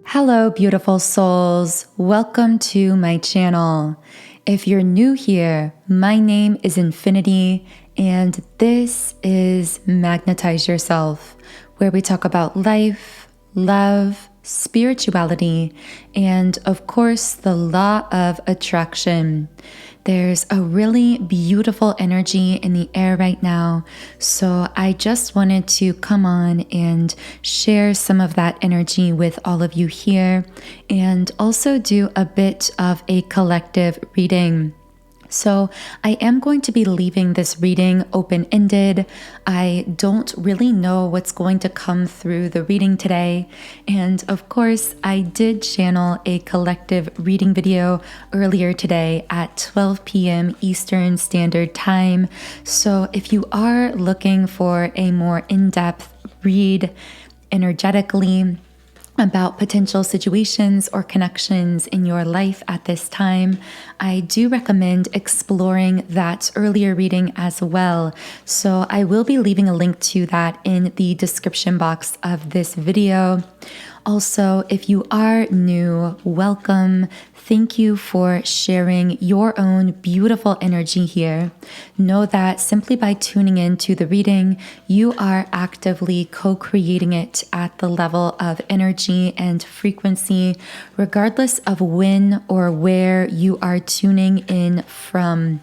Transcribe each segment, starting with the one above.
Hello, beautiful souls. Welcome to my channel. If you're new here, my name is Infinity, and this is Magnetize Yourself, where we talk about life, love, spirituality, and of course, the law of attraction. There's a really beautiful energy in the air right now, so I just wanted to come on and share some of that energy with all of you here, and also do a bit of a collective reading. So I am going to be leaving this reading open-ended. I don't really know what's going to come through the reading today. And of course, I did channel a collective reading video earlier today at 12 p.m. Eastern Standard Time. So if you are looking for a more in-depth read energetically about potential situations or connections in your life at this time, I do recommend exploring that earlier reading as well. So I will be leaving a link to that in the description box of this video. Also, if you are new, welcome. Thank you for sharing your own beautiful energy here. Know that simply by tuning into the reading, you are actively co-creating it at the level of energy and frequency, regardless of when or where you are tuning in from.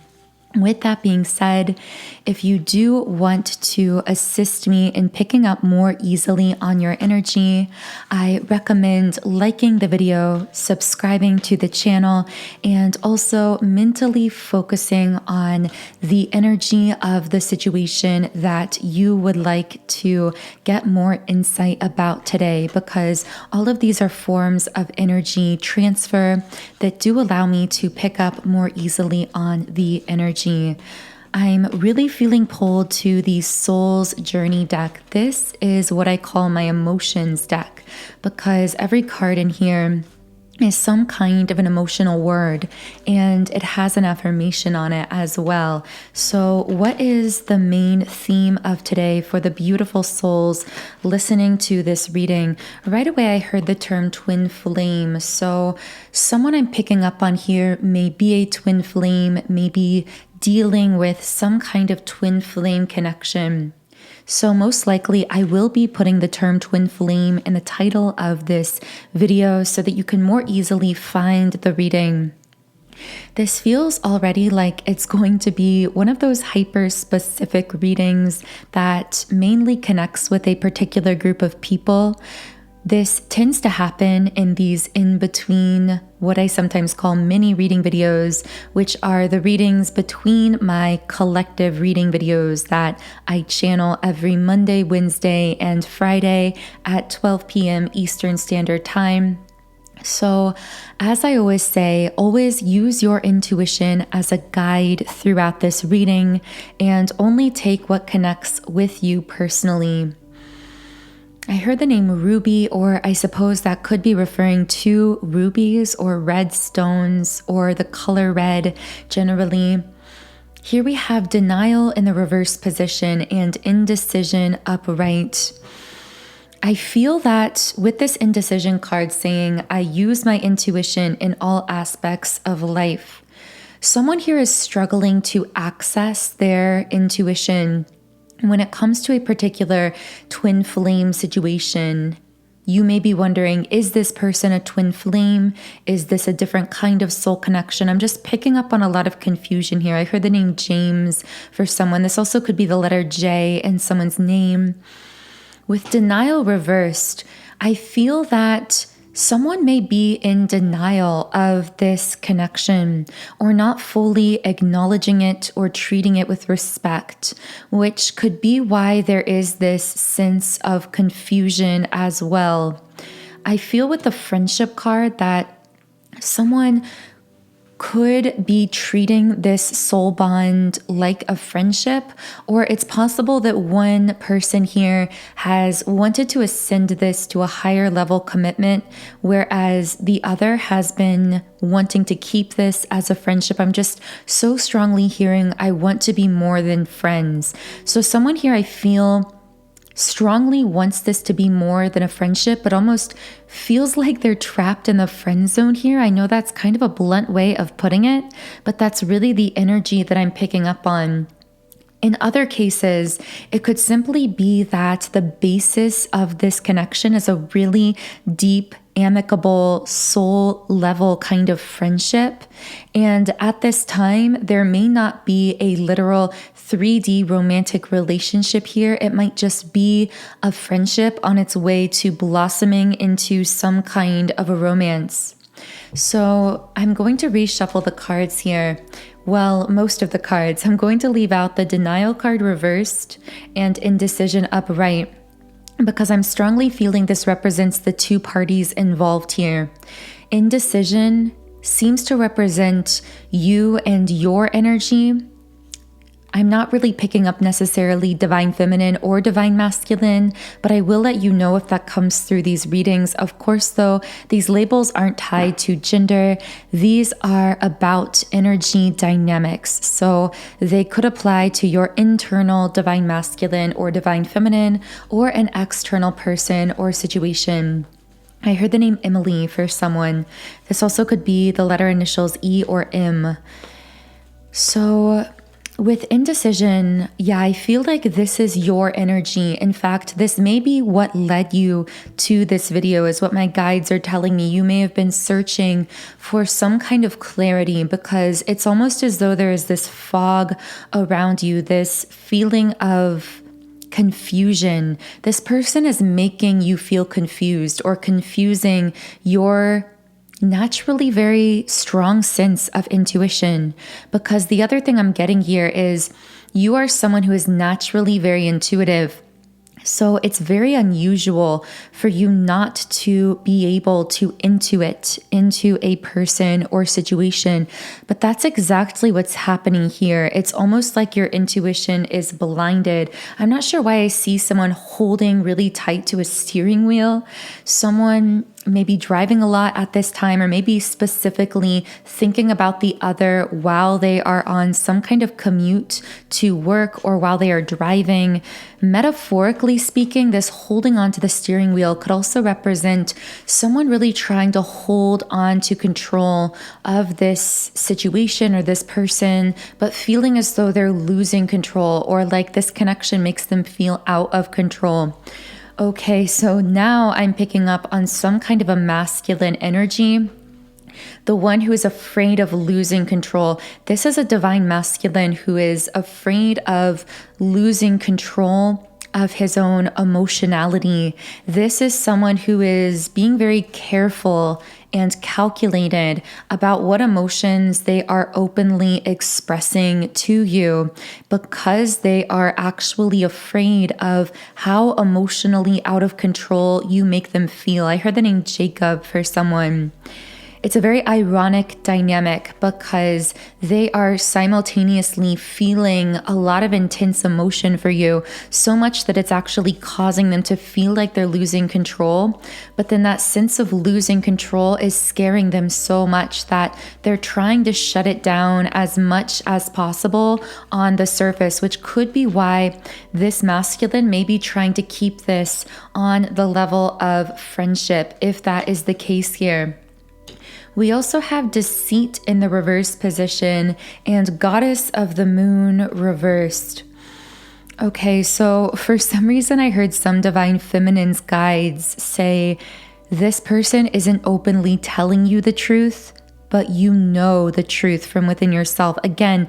With that being said, if you do want to assist me in picking up more easily on your energy, I recommend liking the video, subscribing to the channel, and also mentally focusing on the energy of the situation that you would like to get more insight about today, because all of these are forms of energy transfer that do allow me to pick up more easily on the energy. I'm really feeling pulled to the Soul's Journey deck. This is what I call my emotions deck, because every card in here is some kind of an emotional word, and it has an affirmation on it as well. So what is the main theme of today for the beautiful souls listening to this reading? Right away, I heard the term twin flame. So someone I'm picking up on here may be a twin flame, maybe dealing with some kind of twin flame connection. So most likely I will be putting the term twin flame in the title of this video so that you can more easily find the reading. This feels already like it's going to be one of those hyper-specific readings that mainly connects with a particular group of people. This tends to happen in these in-between, what I sometimes call mini reading videos, which are the readings between my collective reading videos that I channel every Monday, Wednesday, and Friday at 12 p.m. Eastern Standard Time. So, as I always say, always use your intuition as a guide throughout this reading and only take what connects with you personally. I heard the name ruby, or I suppose that could be referring to rubies or red stones or the color red generally. Here we have denial in the reverse position and indecision upright. I feel that with this indecision card saying, I use my intuition in all aspects of life. Someone here is struggling to access their intuition. When it comes to a particular twin flame situation, you may be wondering, is this person a twin flame? Is this a different kind of soul connection? I'm just picking up on a lot of confusion here. I heard the name James for someone. This also could be the letter J in someone's name. With denial reversed, I feel that someone may be in denial of this connection or not fully acknowledging it or treating it with respect, which could be why there is this sense of confusion as well. I feel with the friendship card that someone could be treating this soul bond like a friendship, or it's possible that one person here has wanted to ascend this to a higher level commitment, whereas the other has been wanting to keep this as a friendship. I'm just so strongly hearing, I want to be more than friends. So someone here I feel strongly wants this to be more than a friendship, but almost feels like they're trapped in the friend zone here. I know that's kind of a blunt way of putting it, but that's really the energy that I'm picking up on. In other cases, it could simply be that the basis of this connection is a really deep, amicable, soul level kind of friendship. And at this time, there may not be a literal 3D romantic relationship here. It might just be a friendship on its way to blossoming into some kind of a romance. So I'm going to reshuffle the cards here. Well, most of the cards. I'm going to leave out the denial card reversed and indecision upright because I'm strongly feeling this represents the two parties involved here. Indecision seems to represent you and your energy. I'm not really picking up necessarily divine feminine or divine masculine, but I will let you know if that comes through these readings. Of course, though, these labels aren't tied to gender. These are about energy dynamics. So they could apply to your internal divine masculine or divine feminine or an external person or situation. I heard the name Emily for someone. This also could be the letter initials E or M. So with indecision, I feel like this is your energy. In fact, this may be what led you to this video, is what my guides are telling me. You may have been searching for some kind of clarity because it's almost as though there is this fog around you, this feeling of confusion. This person is making you feel confused or confusing your naturally very strong sense of intuition. Because the other thing I'm getting here is you are someone who is naturally very intuitive. So it's very unusual for you not to be able to intuit into a person or situation. But that's exactly what's happening here. It's almost like your intuition is blinded. I'm not sure why I see someone holding really tight to a steering wheel. Someone maybe driving a lot at this time, or maybe specifically thinking about the other while they are on some kind of commute to work or while they are driving. Metaphorically speaking, this holding onto the steering wheel could also represent someone really trying to hold on to control of this situation or this person, but feeling as though they're losing control, or like this connection makes them feel out of control. Okay, so now I'm picking up on some kind of a masculine energy. The one who is afraid of losing control. This is a divine masculine who is afraid of losing control of his emotionality. This is someone who is being very careful and calculated about what emotions they are openly expressing to you, because they are actually afraid of how emotionally out of control you make them feel. I heard the name Jacob for someone. It's a very ironic dynamic because they are simultaneously feeling a lot of intense emotion for you, so much that it's actually causing them to feel like they're losing control. But then that sense of losing control is scaring them so much that they're trying to shut it down as much as possible on the surface, which could be why this masculine may be trying to keep this on the level of friendship, if that is the case here. We also have deceit in the reverse position and goddess of the moon reversed. Okay, so for some reason I heard some divine feminine's guides say this person isn't openly telling you the truth, but you know the truth from within yourself. Again,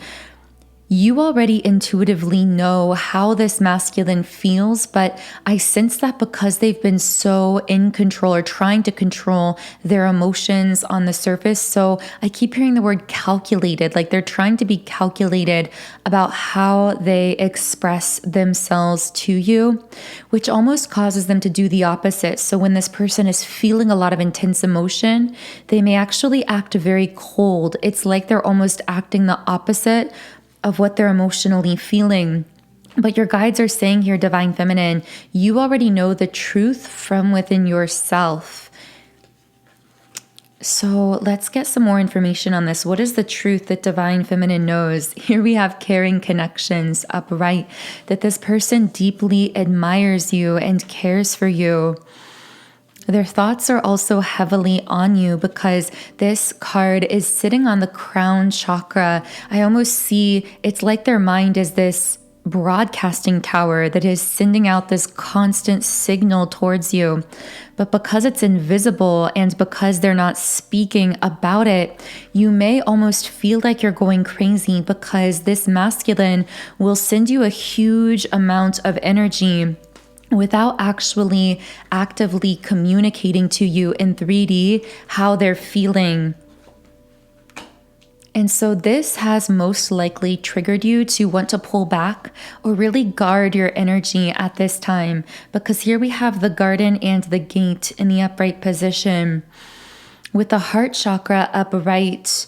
you already intuitively know how this masculine feels, but I sense that because they've been so in control or trying to control their emotions on the surface. So I keep hearing the word calculated, like they're trying to be calculated about how they express themselves to you, which almost causes them to do the opposite. So when this person is feeling a lot of intense emotion, they may actually act very cold. It's like they're almost acting the opposite of what they're emotionally feeling. But your guides are saying here, divine feminine, you already know the truth from within yourself. So let's get some more information on this. What is the truth that Divine Feminine knows? Here we have caring connections upright, that this person deeply admires you and cares for you. Their thoughts are also heavily on you because this card is sitting on the crown chakra. I almost see it's like their mind is this broadcasting tower that is sending out this constant signal towards you. But because it's invisible and because they're not speaking about it, you may almost feel like you're going crazy because this masculine will send you a huge amount of energy without actually actively communicating to you in 3D how they're feeling. And so this has most likely triggered you to want to pull back or really guard your energy at this time, because here we have the garden and the gate in the upright position. With the heart chakra upright,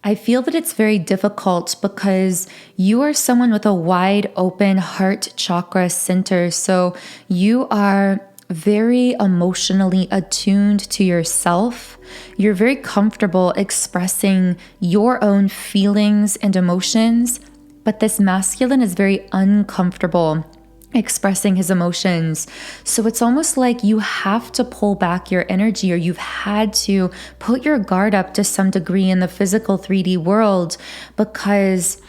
I feel that it's very difficult because you are someone with a wide open heart chakra center. So you are very emotionally attuned to yourself. You're very comfortable expressing your own feelings and emotions, but this masculine is very uncomfortable expressing his emotions. So it's almost like you have to pull back your energy, or you've had to put your guard up to some degree in the physical 3D world, because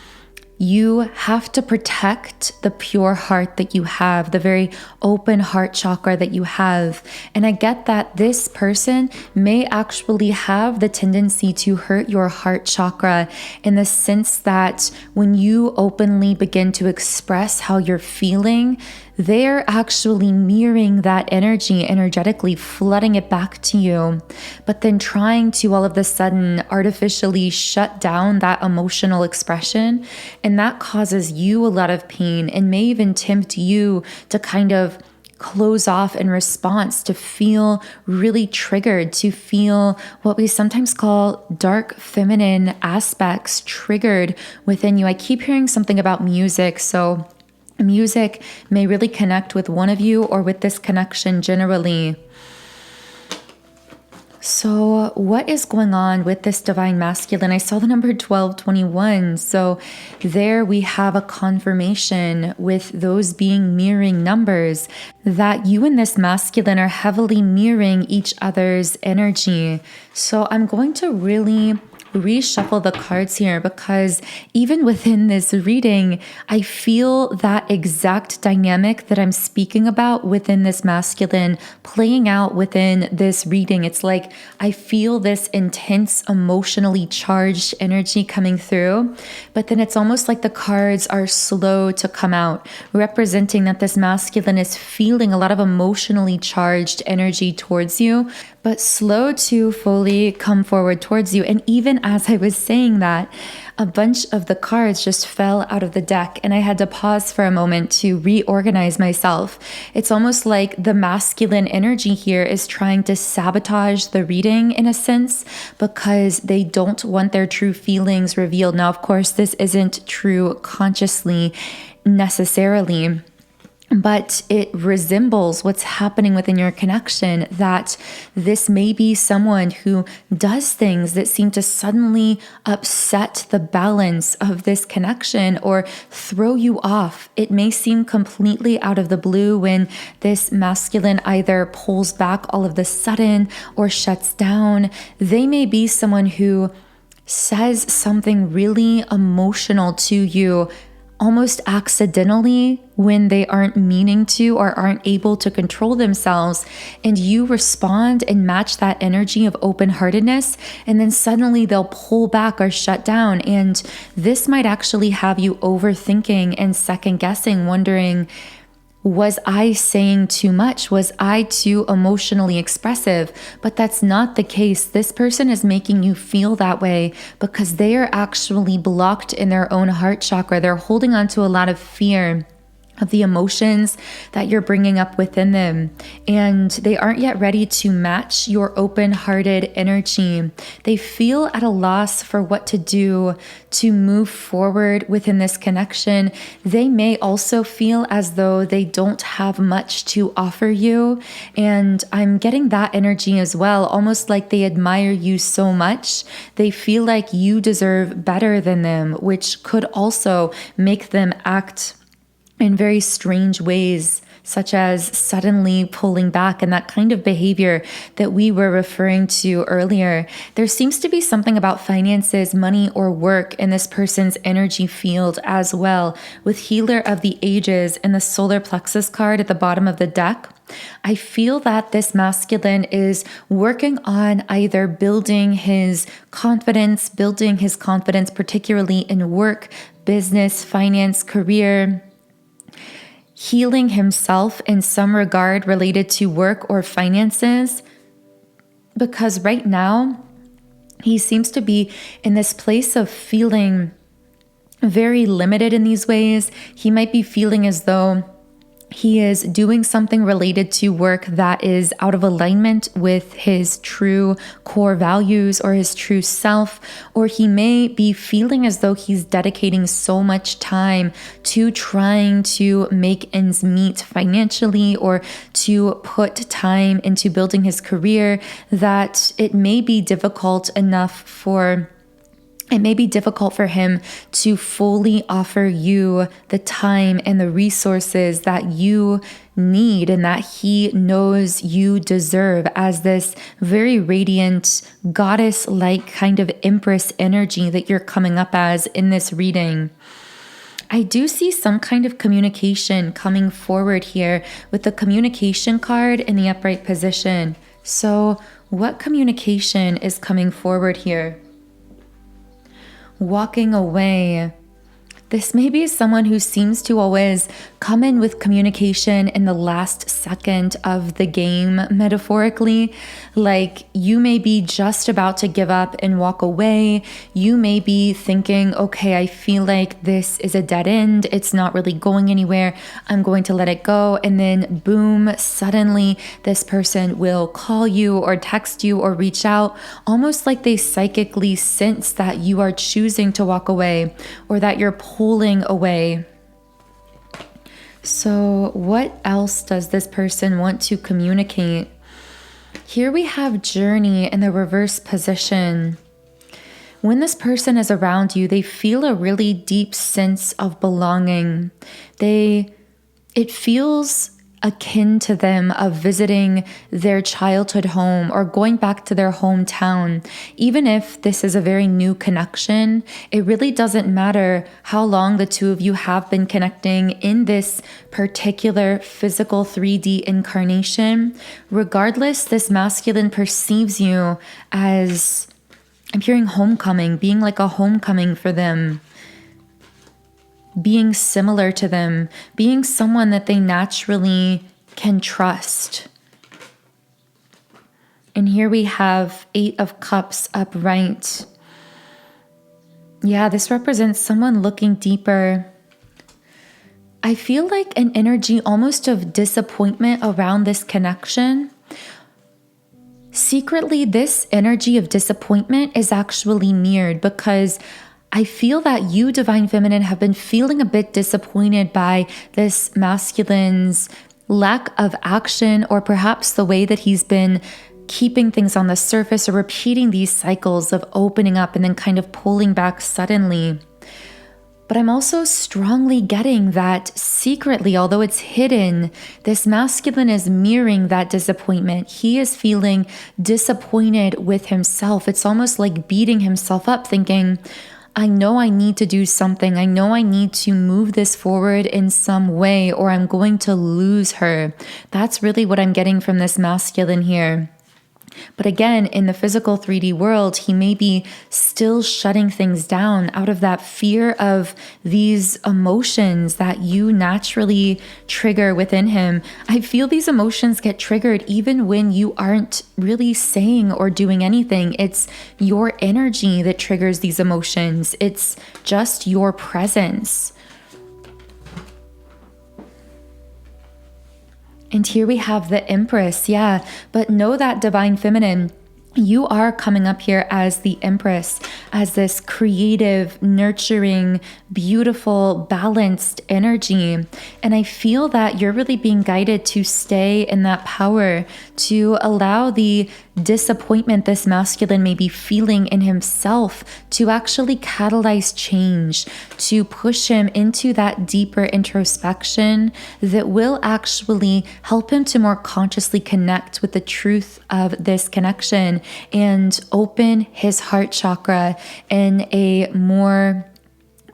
you have to protect the pure heart that you have, the very open heart chakra that you have. And I get that this person may actually have the tendency to hurt your heart chakra, in the sense that when you openly begin to express how you're feeling, they're actually mirroring that energy energetically, flooding it back to you, but then trying to all of a sudden artificially shut down that emotional expression. And that causes you a lot of pain and may even tempt you to kind of close off in response, to feel really triggered, to feel what we sometimes call dark feminine aspects triggered within you. I keep hearing something about music. So music may really connect with one of you, or with this connection generally. So what is going on with this divine masculine? I saw the number 1221. So there we have a confirmation with those being mirroring numbers, that you and this masculine are heavily mirroring each other's energy. So I'm going to really reshuffle the cards here, because even within this reading, I feel that exact dynamic that I'm speaking about within this masculine playing out within this reading. It's like I feel this intense, emotionally charged energy coming through, but then it's almost like the cards are slow to come out, representing that this masculine is feeling a lot of emotionally charged energy towards you, but slow to fully come forward towards you. And even as I was saying that, a bunch of the cards just fell out of the deck, and I had to pause for a moment to reorganize myself. It's almost like the masculine energy here is trying to sabotage the reading in a sense, because they don't want their true feelings revealed. Now, of course, this isn't true consciously necessarily, but it resembles what's happening within your connection, that this may be someone who does things that seem to suddenly upset the balance of this connection or throw you off. It may seem completely out of the blue when this masculine either pulls back all of the sudden or shuts down. They may be someone who says something really emotional to you almost accidentally when they aren't meaning to or aren't able to control themselves, and you respond and match that energy of open-heartedness, and then suddenly they'll pull back or shut down. And this might actually have you overthinking and second-guessing, wondering, was I saying too much? Was I too emotionally expressive? But that's not the case. This person is making you feel that way because they are actually blocked in their own heart chakra. They're holding on to a lot of fear of the emotions that you're bringing up within them. And they aren't yet ready to match your open-hearted energy. They feel at a loss for what to do to move forward within this connection. They may also feel as though they don't have much to offer you. And I'm getting that energy as well, almost like they admire you so much. They feel like you deserve better than them, which could also make them act in very strange ways, such as suddenly pulling back and that kind of behavior that we were referring to earlier. There seems to be something about finances, money, or work in this person's energy field as well, with Healer of the Ages and the solar plexus card at the bottom of the deck. I feel that this masculine is working on either building his confidence particularly in work, business, finance, career, healing himself in some regard related to work or finances, because right now he seems to be in this place of feeling very limited in these ways. He might be feeling as though he is doing something related to work that is out of alignment with his true core values or his true self, or he may be feeling as though he's dedicating so much time to trying to make ends meet financially or to put time into building his career that it may be difficult for him to fully offer you the time and the resources that you need and that he knows you deserve, as this very radiant, goddess-like kind of empress energy that you're coming up as in this reading. I do see some kind of communication coming forward here with the communication card in the upright position. So what communication is coming forward here? Walking away. This may be someone who seems to always come in with communication in the last second of the game, metaphorically. Like you may be just about to give up and walk away. You may be thinking, okay, I feel like this is a dead end. It's not really going anywhere. I'm going to let it go. And then boom, suddenly this person will call you or text you or reach out, almost like they psychically sense that you are choosing to walk away or that you're pulling away. So what else does this person want to communicate? Here we have Journey in the reverse position. When this person is around you, they feel a really deep sense of belonging. It feels akin to them of visiting their childhood home or going back to their hometown. Even if this is a very new connection, it really doesn't matter how long the two of you have been connecting in this particular physical 3D incarnation. Regardless, this masculine perceives you as, I'm hearing homecoming, being like a homecoming for them, being similar to them, being someone that they naturally can trust. And here we have 8 of Cups upright. Yeah, this represents someone looking deeper. I feel like an energy almost of disappointment around this connection. Secretly, this energy of disappointment is actually mirrored because I feel that you, Divine Feminine, have been feeling a bit disappointed by this masculine's lack of action, or perhaps the way that he's been keeping things on the surface or repeating these cycles of opening up and then kind of pulling back suddenly. But I'm also strongly getting that secretly, although it's hidden, this masculine is mirroring that disappointment. He is feeling disappointed with himself. It's almost like beating himself up, thinking, I know I need to do something. I know I need to move this forward in some way, or I'm going to lose her. That's really what I'm getting from this masculine here. But again, in the physical 3D world, he may be still shutting things down out of that fear of these emotions that you naturally trigger within him. I feel these emotions get triggered even when you aren't really saying or doing anything. It's your energy that triggers these emotions. It's just your presence. And here we have the Empress, yeah. But know that, Divine Feminine, you are coming up here as the Empress, as this creative, nurturing, beautiful, balanced energy. And I feel that you're really being guided to stay in that power, to allow the disappointment this masculine may be feeling in himself to actually catalyze change, to push him into that deeper introspection that will actually help him to more consciously connect with the truth of this connection and open his heart chakra in a more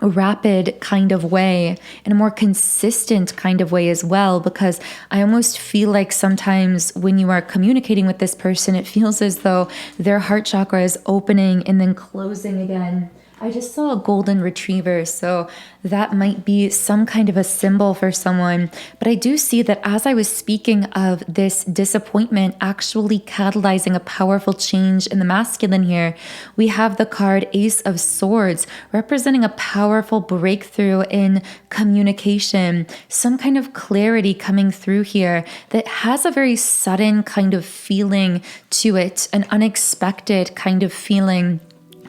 rapid kind of way, in a more consistent kind of way as well, because I almost feel like sometimes when you are communicating with this person, it feels as though their heart chakra is opening and then closing again. I just saw a golden retriever, so that might be some kind of a symbol for someone. But I do see that as I was speaking of this disappointment actually catalyzing a powerful change in the masculine here, we have the card Ace of Swords representing a powerful breakthrough in communication, some kind of clarity coming through here that has a very sudden kind of feeling to it, an unexpected kind of feeling.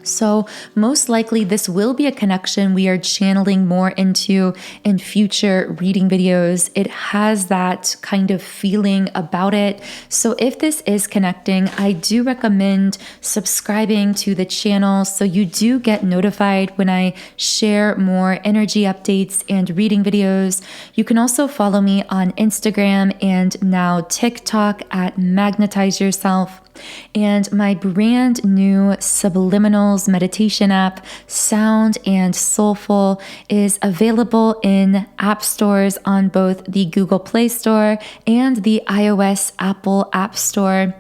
So most likely this will be a connection we are channeling more into in future reading videos. It has that kind of feeling about it. So if this is connecting, I do recommend subscribing to the channel so you do get notified when I share more energy updates and reading videos. You can also follow me on Instagram and now TikTok at Magnetize Yourself. And my brand new Subliminals meditation app, Sound and Soulful, is available in app stores on both the Google Play Store and the iOS Apple App Store.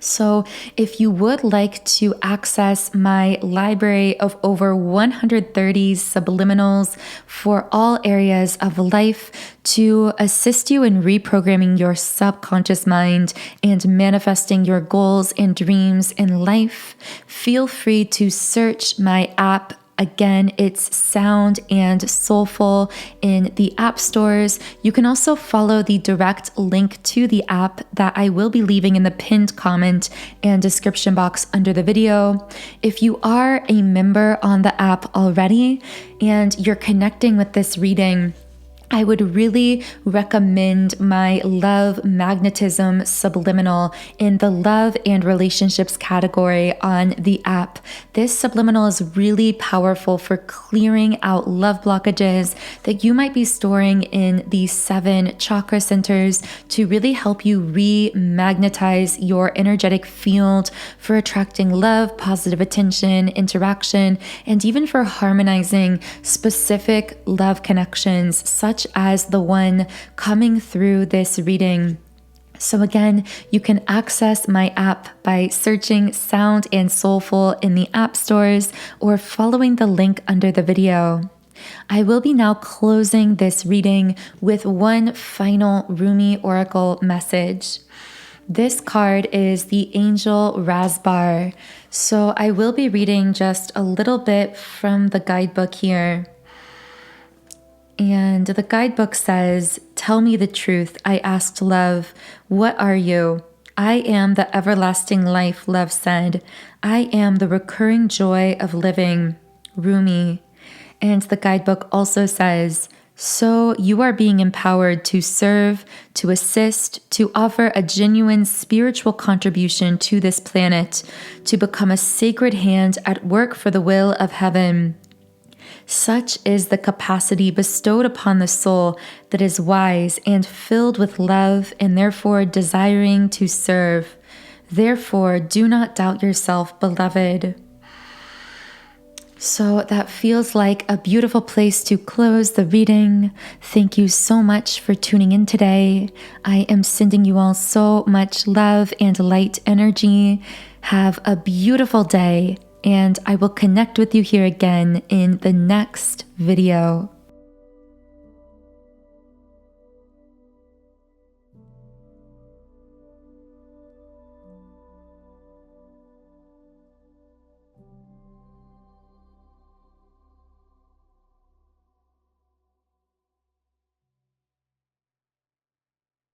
So if you would like to access my library of over 130 subliminals for all areas of life to assist you in reprogramming your subconscious mind and manifesting your goals and dreams in life, feel free to search my app. Again, it's Sound and Soulful in the app stores. You can also follow the direct link to the app that I will be leaving in the pinned comment and description box under the video. If you are a member on the app already and you're connecting with this reading, I would really recommend my Love Magnetism Subliminal in the love and relationships category on the app. This subliminal is really powerful for clearing out love blockages that you might be storing in the 7 chakra centers to really help you re-magnetize your energetic field for attracting love, positive attention, interaction, and even for harmonizing specific love connections such as the one coming through this reading. So again, you can access my app by searching Sound and Soulful in the app stores or following the link under the video. I will be now closing this reading with one final Rumi Oracle message. This card is the Angel Raspbar. So I will be reading just a little bit from the guidebook here. And the guidebook says, "Tell me the truth, I asked love. What are you?" "I am the everlasting life," love said. "I am the recurring joy of living." Rumi. And the guidebook also says, "So you are being empowered to serve, to assist, to offer a genuine spiritual contribution to this planet, to become a sacred hand at work for the will of heaven. Such is the capacity bestowed upon the soul that is wise and filled with love and therefore desiring to serve. Therefore, do not doubt yourself, beloved." So that feels like a beautiful place to close the reading. Thank you so much for tuning in today. I am sending you all so much love and light energy. Have a beautiful day, and I will connect with you here again in the next video.